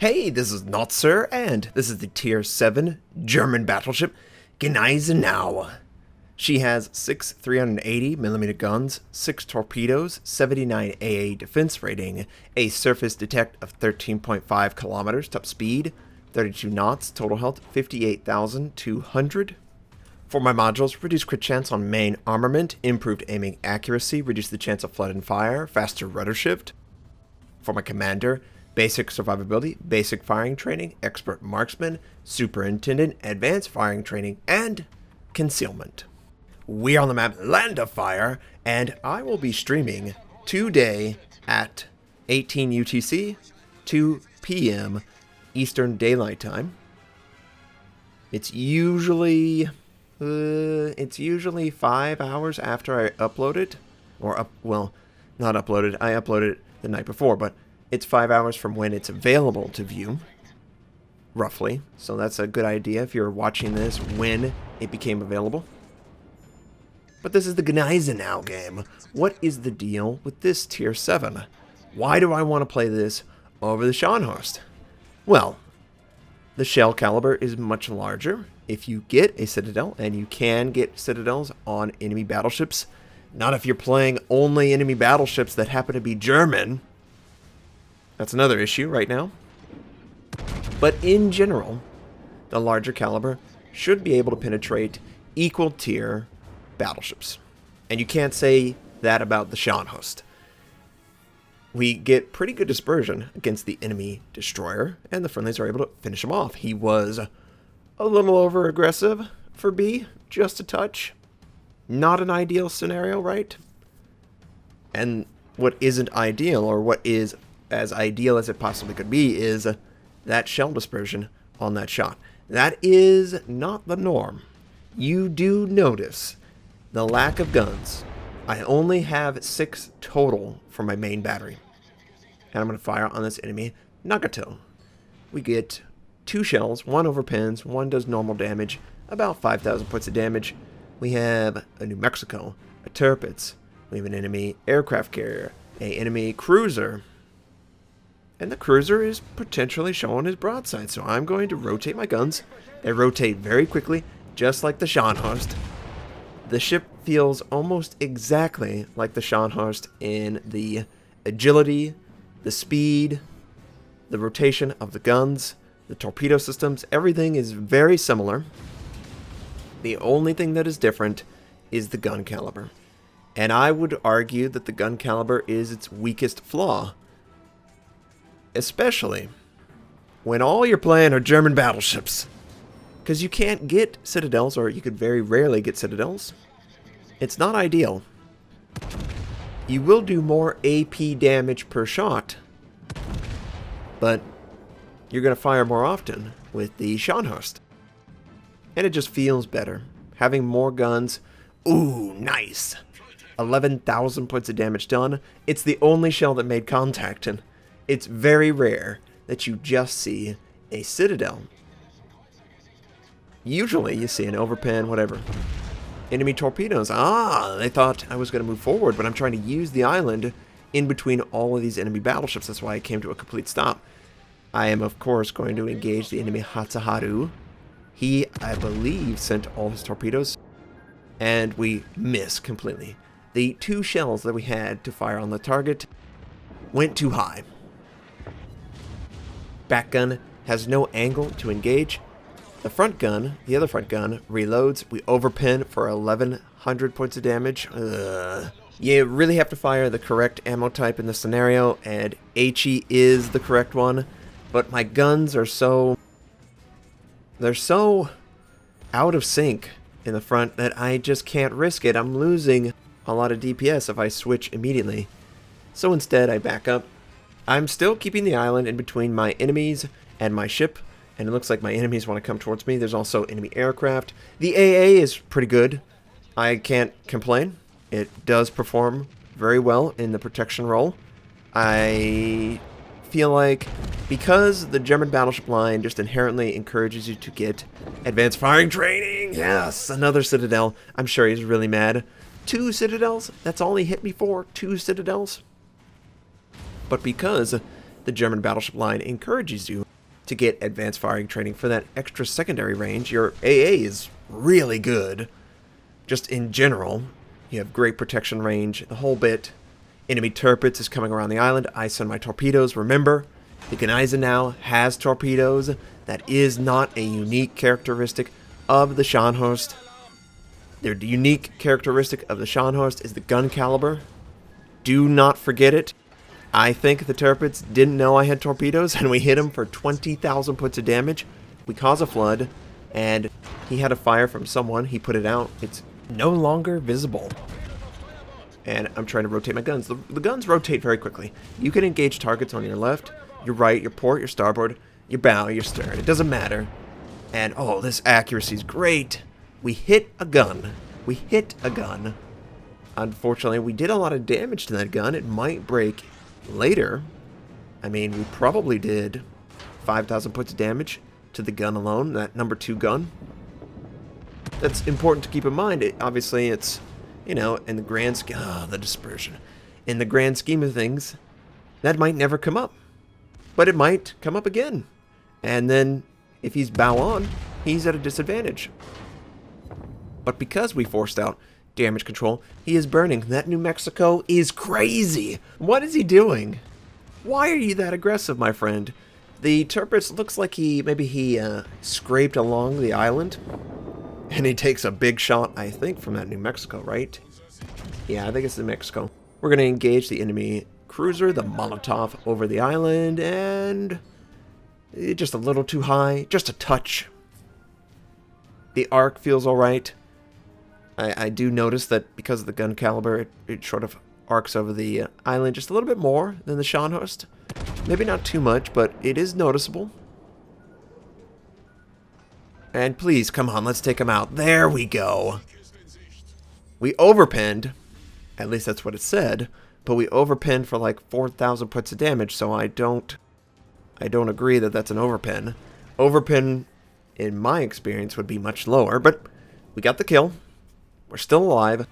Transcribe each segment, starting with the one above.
Hey, this is Notser, and this is the Tier 7 German battleship, Gneisenau. She has 6 380mm guns, 6 torpedoes, 79 AA defense rating, a surface detect of 13.5 kilometers top speed, 32 knots, total health 58,200. For my modules, reduce crit chance on main armament, improved aiming accuracy, reduce the chance of flood and fire, faster rudder shift. For my commander, basic survivability, basic firing training, expert marksman, superintendent, advanced firing training, and concealment. We are on the map Land of Fire, and I will be streaming today at 18 UTC, 2 p.m. Eastern Daylight Time. It's usually 5 hours after I upload it, not upload it. I uploaded it the night before, but it's 5 hours from when it's available to view, roughly. So that's a good idea if you're watching this when it became available. But this is the Gneisenau game. What is the deal with this Tier 7? Why do I want to play this over the Scharnhorst? Well, the shell caliber is much larger. If you get a citadel, and you can get citadels on enemy battleships, not if you're playing only enemy battleships that happen to be German. That's another issue right now. But in general, the larger caliber should be able to penetrate equal tier battleships. And you can't say that about the Scharnhorst. We get pretty good dispersion against the enemy destroyer, and the friendlies are able to finish him off. He was a little over aggressive for B, just a touch. Not an ideal scenario, right? And what isn't ideal, or what is as ideal as it possibly could be, is that shell dispersion on that shot. That is not the norm. You do notice the lack of guns. I only have 6 total for my main battery. And I'm going to fire on this enemy, Nagato. We get 2 shells, 1 overpins, 1 does normal damage, about 5,000 points of damage. We have a New Mexico, a Tirpitz, we have an enemy aircraft carrier, an enemy cruiser, and the cruiser is potentially showing his broadside, so I'm going to rotate my guns. They rotate very quickly, just like the Scharnhorst. The ship feels almost exactly like the Scharnhorst in the agility, the speed, the rotation of the guns, the torpedo systems. Everything is very similar. The only thing that is different is the gun caliber. And I would argue that the gun caliber is its weakest flaw. Especially when all you're playing are German battleships. Because you can't get citadels, or you could very rarely get citadels. It's not ideal. You will do more AP damage per shot, but you're going to fire more often with the Scharnhorst. And it just feels better. Having more guns. Ooh, nice. 11,000 points of damage done. It's the only shell that made contact, and it's very rare that you just see a citadel. Usually you see an overpin, whatever. Enemy torpedoes. They thought I was going to move forward, but I'm trying to use the island in between all of these enemy battleships. That's why I came to a complete stop. I am, of course, going to engage the enemy Hatsuharu. He, I believe, sent all his torpedoes, and we miss completely. The 2 shells that we had to fire on the target went too high. Back gun has no angle to engage. The front gun, the other front gun, reloads. We overpin for 1,100 points of damage. You really have to fire the correct ammo type in this scenario, and HE is the correct one. But my guns are they're so out of sync in the front that I just can't risk it. I'm losing a lot of DPS if I switch immediately. So instead, I back up. I'm still keeping the island in between my enemies and my ship, and it looks like my enemies want to come towards me. There's also enemy aircraft. The AA is pretty good. I can't complain. It does perform very well in the protection role. I feel like because the German battleship line just inherently encourages you to get advanced firing training. Yes, another citadel. I'm sure he's really mad. 2 citadels? That's all he hit me for? 2 citadels? But because the German battleship line encourages you to get advanced firing training for that extra secondary range. Your AA is really good. Just in general, you have great protection range, the whole bit. Enemy turrets is coming around the island. I send my torpedoes. Remember, the Gneisenau has torpedoes. That is not a unique characteristic of the Scharnhorst. The unique characteristic of the Scharnhorst is the gun caliber. Do not forget it. I think the turrets didn't know I had torpedoes, and we hit him for 20,000 points of damage. We cause a flood, and he had a fire from someone. He put it out. It's no longer visible. And I'm trying to rotate my guns. The guns rotate very quickly. You can engage targets on your left, your right, your port, your starboard, your bow, your stern. It doesn't matter. And, oh, this accuracy is great. We hit a gun. We hit a gun. Unfortunately, we did a lot of damage to that gun. It might break later. I mean, we probably did 5,000 points of damage to the gun alone, that number 2 gun. That's important to keep in mind. Obviously, it's, you know, in the grand scheme... the dispersion. In the grand scheme of things, that might never come up. But it might come up again. And then, if he's bow on, he's at a disadvantage. But because we forced out damage control, he is burning. That New Mexico is crazy. What is he doing? Why are you that aggressive, my friend? The turrets looks like maybe he scraped along the island. And he takes a big shot, I think, from that New Mexico, right? Yeah, I think it's New Mexico. We're going to engage the enemy cruiser, the Molotov, over the island, and just a little too high, just a touch. The arc feels alright. I do notice that because of the gun caliber, it sort of arcs over the island just a little bit more than the Scharnhorst. Maybe not too much, but it is noticeable. And please, come on, let's take him out. There we go. We overpinned. At least that's what it said. But we overpinned for like 4,000 points of damage, so I don't agree that that's an overpin. Overpin, in my experience, would be much lower, but we got the kill. We're still alive,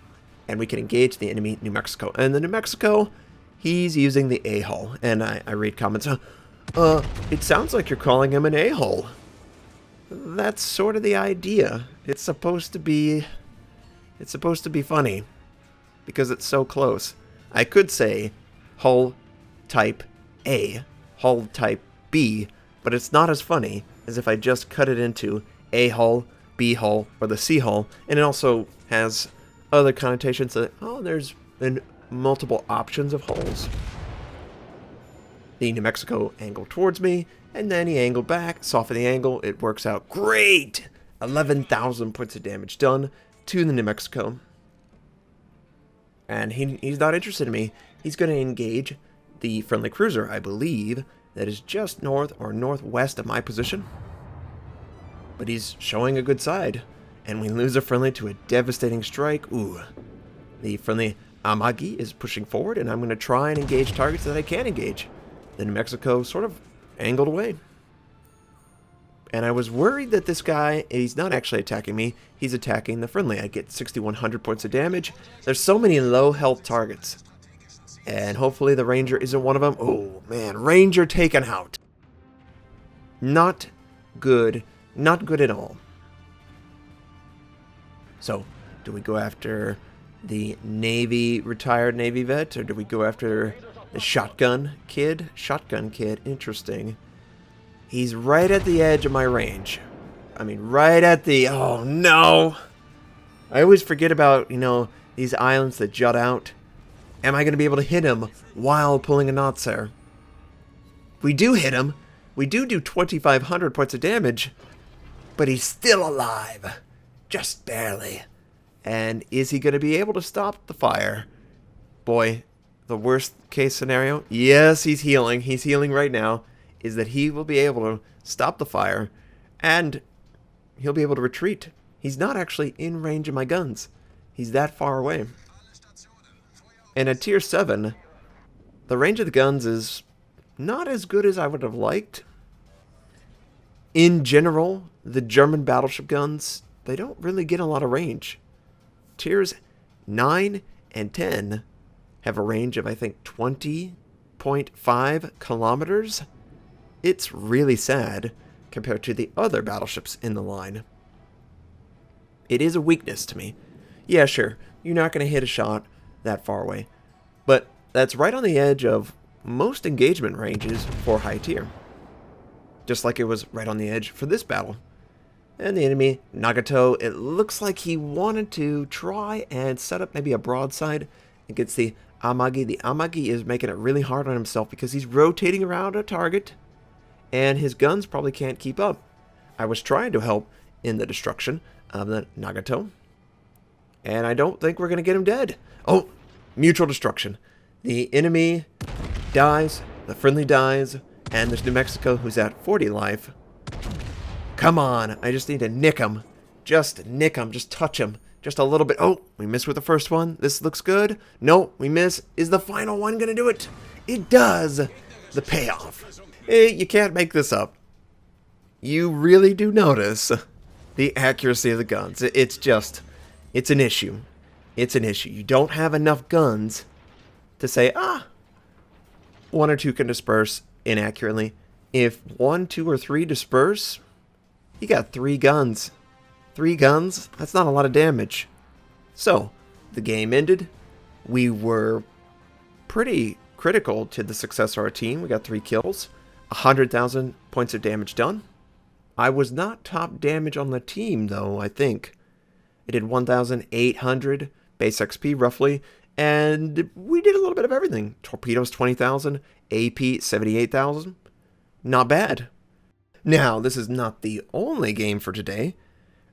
and we can engage the enemy New Mexico. And the New Mexico, he's using the a-hole. And I read comments, it sounds like you're calling him an a-hole. That's sort of the idea. It's supposed to be funny, because it's so close. I could say hull type A, hull type B, but it's not as funny as if I just cut it into A hull, B hull, or the C hull, and it also has other connotations that, oh, there's multiple options of hulls. The New Mexico angled towards me, and then he angled back, soften the angle, it works out great! 11,000 points of damage done to the New Mexico. And he's not interested in me. He's going to engage the friendly cruiser, I believe, that is just north or northwest of my position. But he's showing a good side. And we lose a friendly to a devastating strike. Ooh. The friendly Amagi is pushing forward, and I'm going to try and engage targets that I can engage. The New Mexico sort of angled away. And I was worried that this guy, he's not actually attacking me, he's attacking the friendly. I get 6,100 points of damage. There's so many low health targets. And hopefully the Ranger isn't one of them. Oh man, Ranger taken out. Not good. Not good at all. So, do we go after the retired Navy vet, or do we go after the shotgun kid? Shotgun kid, interesting. He's right at the edge of my range. I mean, right at the... Oh, no! I always forget about, you know, these islands that jut out. Am I going to be able to hit him while pulling a Notser? We do hit him. We do 2,500 points of damage. But he's still alive. Just barely. And is he going to be able to stop the fire? Boy, the worst case scenario... Yes, he's healing. He's healing right now. Is that he will be able to stop the fire, and he'll be able to retreat. He's not actually in range of my guns. He's that far away. And at tier 7, the range of the guns is not as good as I would have liked. In general, the German battleship guns, they don't really get a lot of range. Tiers 9 and 10 have a range of, I think, 20.5 kilometers. it's really sad compared to the other battleships in the line. It is a weakness to me. Yeah, sure, you're not going to hit a shot that far away, but that's right on the edge of most engagement ranges for high tier. Just like it was right on the edge for this battle. And the enemy, Nagato, it looks like he wanted to try and set up maybe a broadside against the Amagi. The Amagi is making it really hard on himself because he's rotating around a target, and his guns probably can't keep up. I was trying to help in the destruction of the Nagato, and I don't think we're going to get him dead. Oh, mutual destruction. The enemy dies, the friendly dies, and there's New Mexico, who's at 40 life. Come on, I just need to nick him. Just nick him, just touch him. Just a little bit. Oh, we missed with the first one. This looks good. No, we miss. Is the final one going to do it? It does. The payoff. You can't make this up. You really do notice the accuracy of the guns. It's an issue. It's an issue. You don't have enough guns to say, one or two can disperse inaccurately. If 1, 2, or 3 disperse, you got 3 guns. 3 guns? That's not a lot of damage. So, the game ended. We were pretty critical to the success of our team. We got 3 kills. 100,000 points of damage done. I was not top damage on the team, though, I think. I did 1,800 base XP, roughly. And we did a little bit of everything. Torpedoes, 20,000. AP, 78,000. Not bad. Now, this is not the only game for today.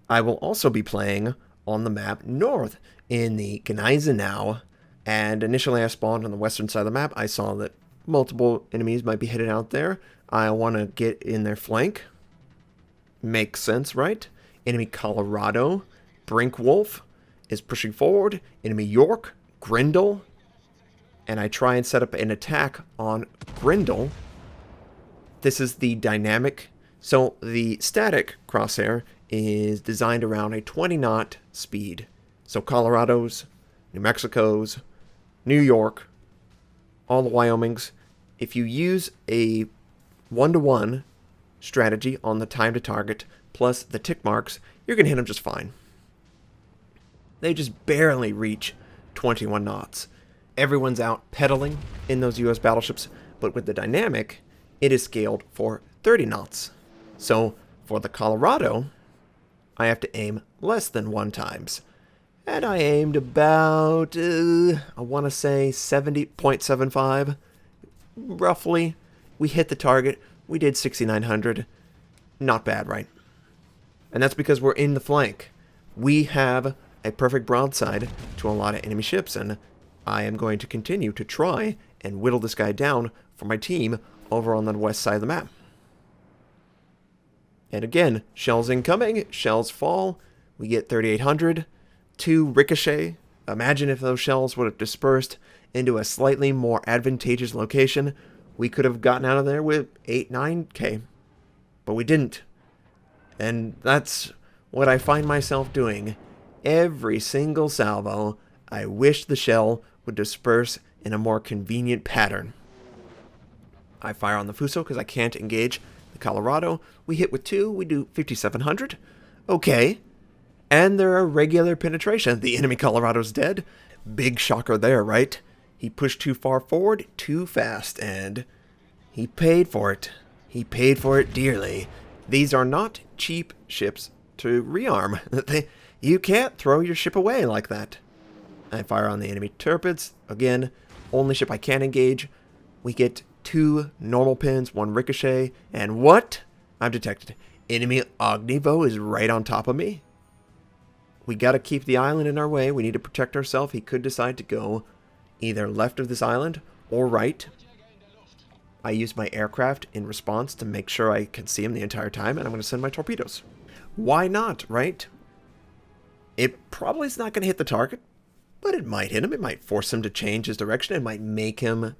I will also be playing on the map north in the Gneisenau. And initially I spawned on the western side of the map. I saw that multiple enemies might be headed out there. I want to get in their flank. Makes sense, right? Enemy Colorado, Brinkwolf is pushing forward. Enemy York, Grendel. And I try and set up an attack on Grendel. This is the dynamic. So the static crosshair is designed around a 20 knot speed. So Colorado's, New Mexico's, New York, all the Wyomings. If you use a 1-to-1 strategy on the time to target plus the tick marks, you're going to hit them just fine. They just barely reach 21 knots. Everyone's out pedaling in those US battleships, but with the dynamic, it is scaled for 30 knots. So for the Colorado, I have to aim less than 1 times. And I aimed about, I want to say 70.75. Roughly, we hit the target. We did 6,900. Not bad, right? And that's because we're in the flank. We have a perfect broadside to a lot of enemy ships, and I am going to continue to try and whittle this guy down for my team over on the west side of the map. And again, shells incoming, shells fall, we get 3,800, 2 ricochet. Imagine if those shells would have dispersed into a slightly more advantageous location. We could have gotten out of there with 8, 9k, but we didn't. And that's what I find myself doing. Every single salvo, I wish the shell would disperse in a more convenient pattern. I fire on the Fuso because I can't engage the Colorado. We hit with 2, we do 5,700. Okay. And they're a regular penetration. The enemy Colorado's dead. Big shocker there, right? He pushed too far forward, too fast, and he paid for it. He paid for it dearly. These are not cheap ships to rearm. You can't throw your ship away like that. I fire on the enemy Torpedoes. Again, only ship I can engage. We get 2 normal pins, 1 ricochet, and what? I'm detected. Enemy Ognivo is right on top of me. We gotta keep the island in our way. We need to protect ourselves. He could decide to go either left of this island or right. I use my aircraft in response to make sure I can see him the entire time, and I'm going to send my torpedoes. Why not, right? It probably is not going to hit the target, but it might hit him. It might force him to change his direction. It might make him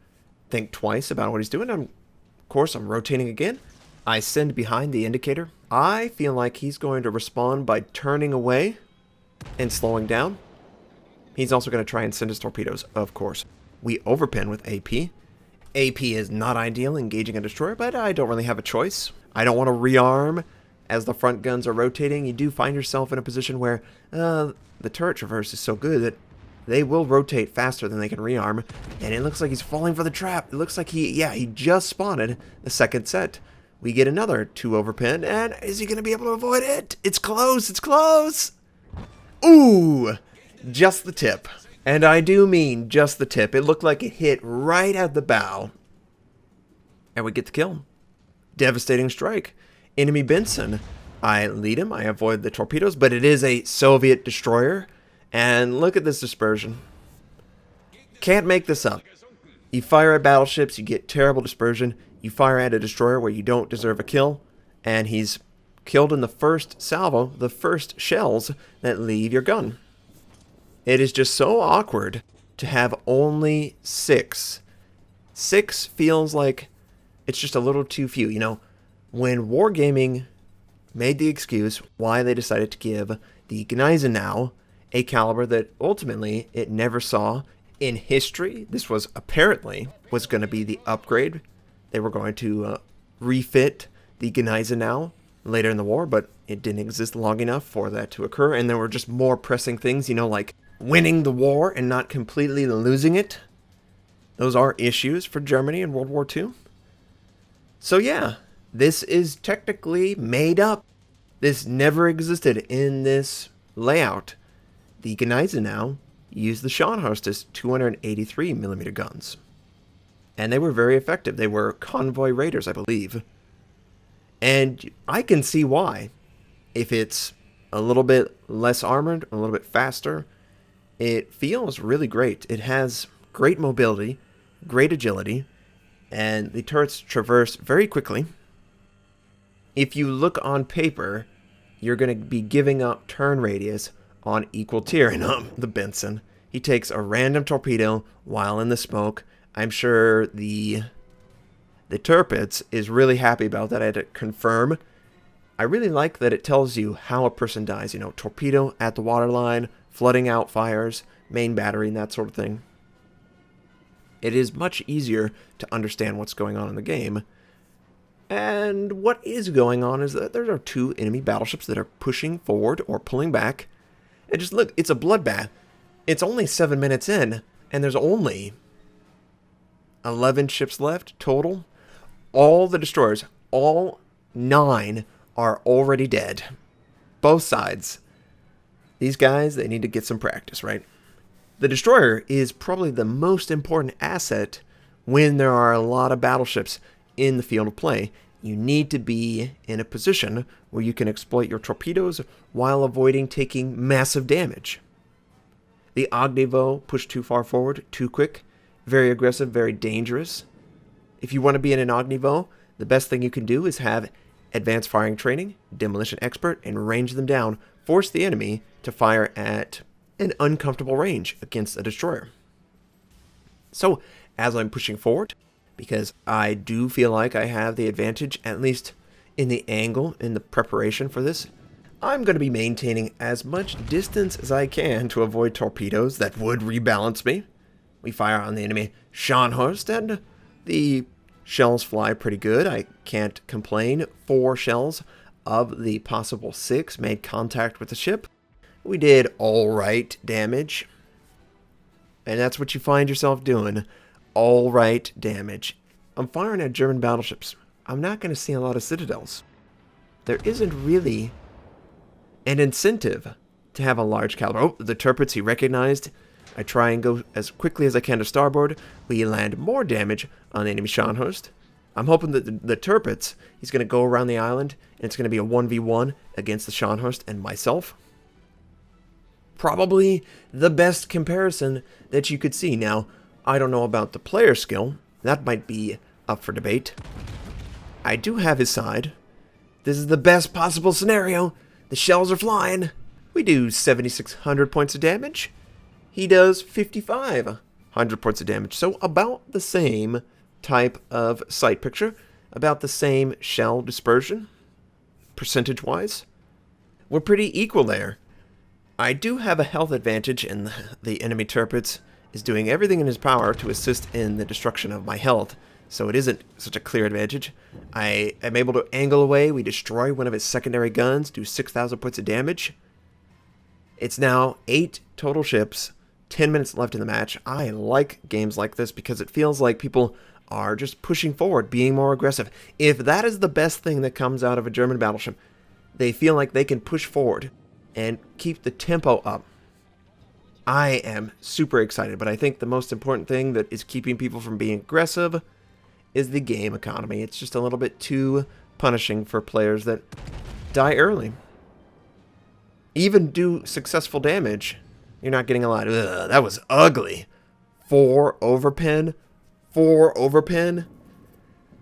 think twice about what he's doing. Of course, I'm rotating again. I send behind the indicator. I feel like he's going to respond by turning away and slowing down. He's also going to try and send his torpedoes, of course. We overpin with AP, AP is not ideal engaging a destroyer, but I don't really have a choice. I don't want to rearm as the front guns are rotating. You do find yourself in a position where the turret traverse is so good that they will rotate faster than they can rearm. And it looks like he's falling for the trap. It looks like he just spotted the second set. We get another 2 overpin, and is he going to be able to avoid it? It's close, it's close! Ooh! Just the tip. And I do mean just the tip. It looked like it hit right at the bow. And we get the kill. Devastating strike. Enemy Benson. I lead him, I avoid the torpedoes, but it is a Soviet destroyer. And look at this dispersion. Can't make this up. You fire at battleships, you get terrible dispersion. You fire at a destroyer where you don't deserve a kill, and he's killed in the first salvo, the first shells that leave your gun. It is just so awkward to have only 6. 6 feels like it's just a little too few. You know, when Wargaming made the excuse why they decided to give the Gneisenau a caliber that ultimately it never saw in history, this was apparently going to be the upgrade. They were going to refit the Gneisenau later in the war, but it didn't exist long enough for that to occur, and there were just more pressing things, you know, like winning the war and not completely losing it. Those are issues for Germany in World War II. So yeah, this is technically made up. This never existed in this layout. The Gneisenau used the Scharnhorst's 283mm guns. And they were very effective. They were convoy raiders, I believe. And I can see why. If it's a little bit less armored, a little bit faster, it feels really great. It has great mobility, great agility, and the turrets traverse very quickly. If you look on paper, you're going to be giving up turn radius on equal tier. And the Benson, he takes a random torpedo while in the smoke. I'm sure the Tirpitz is really happy about that. I had to confirm. I really like that it tells you how a person dies. You know, torpedo at the waterline, flooding out fires, main battery, and that sort of thing. It is much easier to understand what's going on in the game. And what is going on is that there are 2 enemy battleships that are pushing forward or pulling back. And just look, it's a bloodbath. It's only 7 minutes in, and there's only 11 ships left total. All the destroyers, all 9 are already dead. Both sides. These guys, they need to get some practice, right? The destroyer is probably the most important asset when there are a lot of battleships in the field of play. You need to be in a position where you can exploit your torpedoes while avoiding taking massive damage. The Ognivo pushed too far forward, too quick, very aggressive, very dangerous. If you want to be in an Ognivo, the best thing you can do is have advanced firing training, demolition expert, and range them down. Force the enemy to fire at an uncomfortable range against a destroyer. So, as I'm pushing forward, because I do feel like I have the advantage, at least in the angle, in the preparation for this, I'm going to be maintaining as much distance as I can to avoid torpedoes that would rebalance me. We fire on the enemy Scharnhorst, and the shells fly pretty good. I can't complain. 4 shells of the possible 6 made contact with the ship. We did alright damage. And that's what you find yourself doing. Alright damage. I'm firing at German battleships. I'm not going to see a lot of citadels. There isn't really an incentive to have a large caliber. Oh, the Tirpitz he recognized. I try and go as quickly as I can to starboard. We land more damage on the enemy Scharnhorst. I'm hoping that the Tirpitz, he's going to go around the island, and it's going to be a 1v1 against the Scharnhorst and myself. Probably the best comparison that you could see. Now, I don't know about the player skill. That might be up for debate. I do have his side. This is the best possible scenario. The shells are flying. We do 7,600 points of damage. He does 5,500 points of damage. So about the same type of sight picture. About the same shell dispersion, percentage-wise. We're pretty equal there. I do have a health advantage in the enemy Tirpitz, is doing everything in his power to assist in the destruction of my health, so it isn't such a clear advantage. I am able to angle away. We destroy one of his secondary guns, do 6,000 points of damage. It's now 8 total ships, 10 minutes left in the match. I like games like this because it feels like people are just pushing forward, being more aggressive. If that is the best thing that comes out of a German battleship, they feel like they can push forward and keep the tempo up. I am super excited, but I think the most important thing that is keeping people from being aggressive is the game economy. It's just a little bit too punishing for players that die early. Even do successful damage, you're not getting a lot. Ugh, that was ugly. 4 overpin. 4 overpin.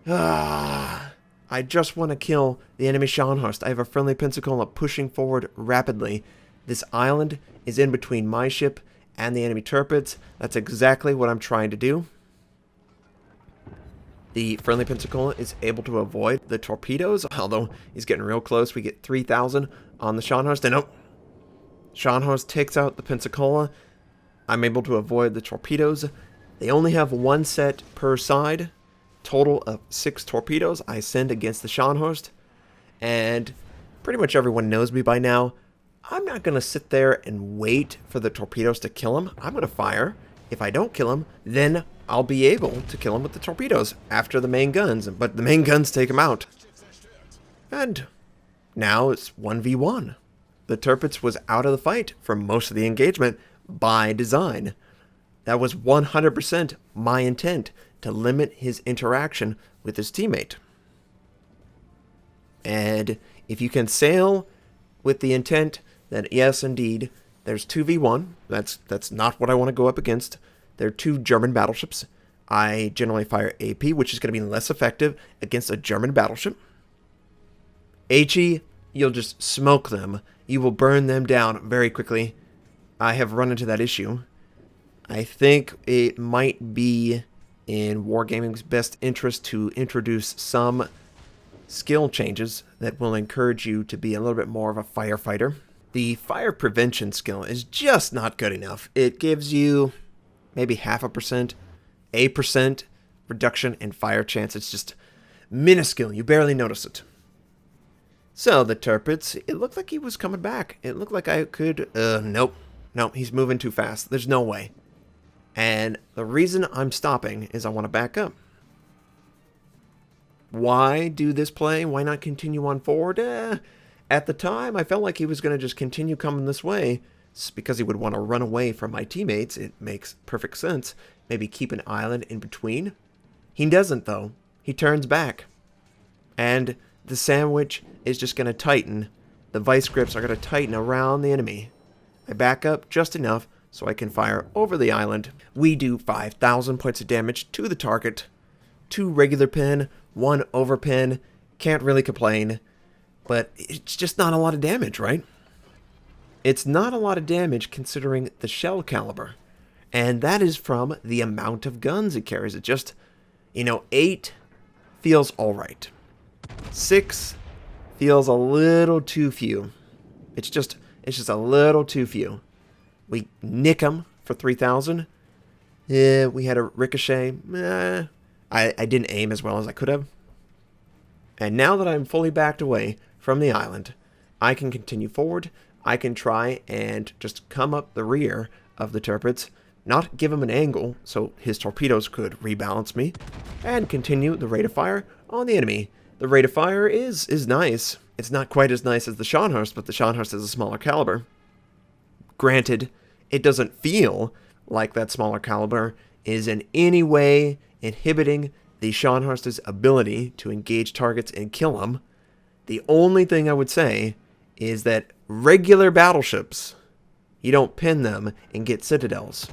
I just want to kill the enemy Scharnhorst. I have a friendly Pensacola pushing forward rapidly. This island is in between my ship and the enemy Tirpitz. That's exactly what I'm trying to do. The friendly Pensacola is able to avoid the torpedoes, although he's getting real close. We get 3,000 on the Scharnhorst, and oh, Scharnhorst takes out the Pensacola. I'm able to avoid the torpedoes. They only have 1 set per side. Total of 6 torpedoes I send against the Scharnhorst. And pretty much everyone knows me by now. I'm not going to sit there and wait for the torpedoes to kill him. I'm going to fire. If I don't kill him, then I'll be able to kill him with the torpedoes after the main guns. But the main guns take him out. And now it's 1v1. The Tirpitz was out of the fight for most of the engagement by design. That was 100% my intent, to limit his interaction with his teammate. And if you can sail with the intent that, yes, indeed, there's 2v1, that's not what I want to go up against. There are 2 German battleships. I generally fire AP, which is going to be less effective against a German battleship. HE, you'll just smoke them. You will burn them down very quickly. I have run into that issue. I think it might be in Wargaming's best interest to introduce some skill changes that will encourage you to be a little bit more of a firefighter. The fire prevention skill is just not good enough. It gives you maybe 0.5%, 1% reduction in fire chance. It's just minuscule. You barely notice it. So the Tirpitz, it looked like he was coming back. It looked like I could... Nope, he's moving too fast. There's no way. And the reason I'm stopping is I want to back up. Why do this play? Why not continue on forward? At the time, I felt like he was going to just continue coming this way. It's because he would want to run away from my teammates. It makes perfect sense. Maybe keep an island in between. He doesn't, though. He turns back. And the sandwich is just going to tighten. The vice grips are going to tighten around the enemy. I back up just enough so I can fire over the island. We do 5,000 points of damage to the target. 2 regular pin, 1 overpin. Can't really complain. But it's just not a lot of damage, right? It's not a lot of damage considering the shell caliber. And that is from the amount of guns it carries. It just, 8 feels alright. 6 feels a little too few. It's just a little too few. We nick him for 3,000. Yeah, we had a ricochet. I didn't aim as well as I could have. And now that I'm fully backed away from the island, I can continue forward. I can try and just come up the rear of the Tirpitz, not give him an angle so his torpedoes could rebalance me, and continue the rate of fire on the enemy. The rate of fire is nice. It's not quite as nice as the Scharnhorst, but the Scharnhorst is a smaller caliber. Granted, it doesn't feel like that smaller caliber is in any way inhibiting the Scharnhorst's ability to engage targets and kill them. The only thing I would say is that regular battleships, you don't pin them and get citadels.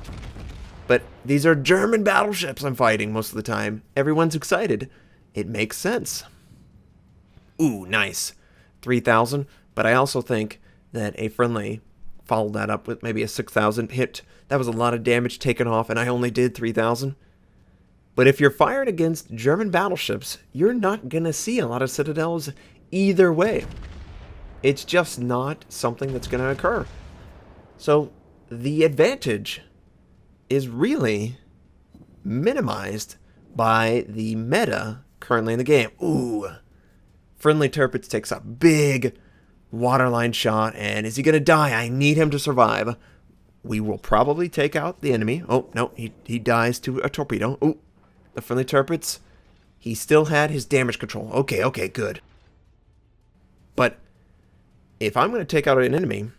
But these are German battleships I'm fighting most of the time. Everyone's excited. It makes sense. Ooh, nice. 3,000. But I also think that a friendly followed that up with maybe a 6,000 hit. That was a lot of damage taken off, and I only did 3,000. But if you're firing against German battleships, you're not going to see a lot of citadels either way. It's just not something that's going to occur. So the advantage is really minimized by the meta currently in the game. Ooh. Friendly Tirpitz takes a big waterline shot, and is he going to die? I need him to survive. We will probably take out the enemy. Oh, no, he dies to a torpedo. Oh, the Friendly Tirpitz, he still had his damage control. Okay, good. But if I'm going to take out an enemy,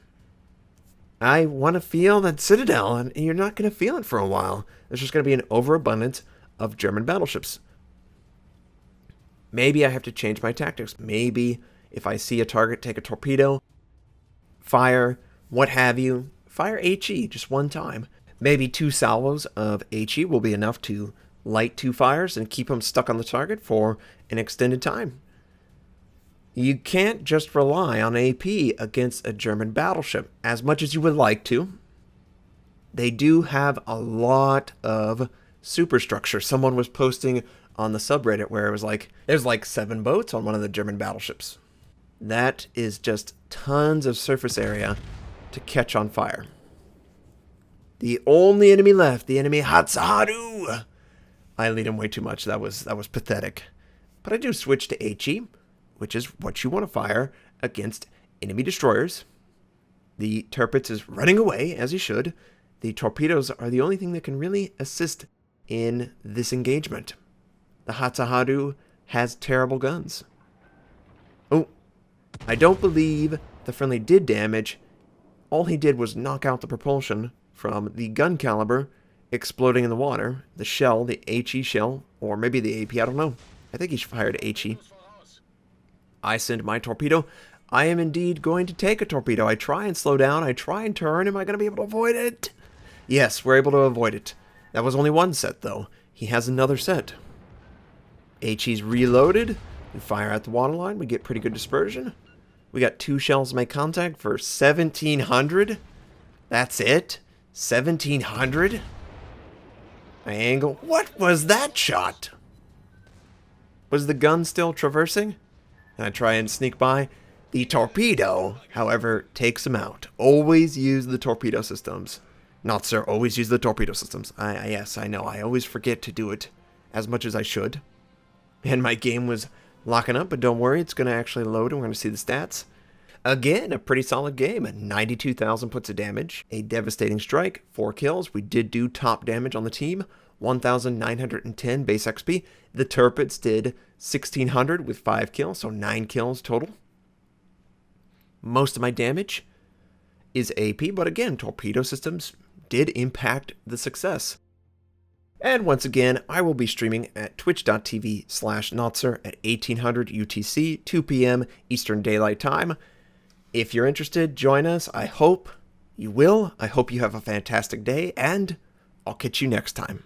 I want to feel that Citadel, and you're not going to feel it for a while. There's just going to be an overabundance of German battleships. Maybe I have to change my tactics. Maybe if I see a target, take a torpedo, fire, what have you. Fire HE just one time. Maybe 2 salvos of HE will be enough to light 2 fires and keep them stuck on the target for an extended time. You can't just rely on AP against a German battleship as much as you would like to. They do have a lot of superstructure. Someone was posting on the subreddit where it was like, there's like 7 boats on one of the German battleships. That is just tons of surface area to catch on fire. The only enemy left, the enemy Hatsaharu. I lead him way too much. That was pathetic. But I do switch to HE, which is what you want to fire against enemy destroyers. The Tirpitz is running away, as he should. The torpedoes are the only thing that can really assist in this engagement. The Hatsaharu has terrible guns. Oh, I don't believe the friendly did damage. All he did was knock out the propulsion from the gun caliber exploding in the water. The shell, the HE shell, or maybe the AP, I don't know. I think he fired HE. I send my torpedo. I am indeed going to take a torpedo. I try and slow down. I try and turn. Am I going to be able to avoid it? Yes, we're able to avoid it. That was only one set, though. He has another set. HE's reloaded. We fire at the waterline. We get pretty good dispersion. We got 2 shells make contact for 1,700. That's it? 1,700? I angle. What was that shot? Was the gun still traversing? And I try and sneak by. The torpedo, however, takes him out. Always use the torpedo systems. Notser, always use the torpedo systems. Yes, I know. I always forget to do it as much as I should. And my game was locking up, but don't worry. It's going to actually load, and we're going to see the stats. Again, a pretty solid game. 92,000 puts of damage. A devastating strike. 4 kills. We did do top damage on the team. 1,910 base XP. The Tirpitz did 1,600 with 5 kills, so 9 kills total. Most of my damage is AP, but again, torpedo systems did impact the success. And once again, I will be streaming at twitch.tv/Notser at 1800 UTC, 2 p.m. Eastern Daylight Time. If you're interested, join us. I hope you will. I hope you have a fantastic day, and I'll catch you next time.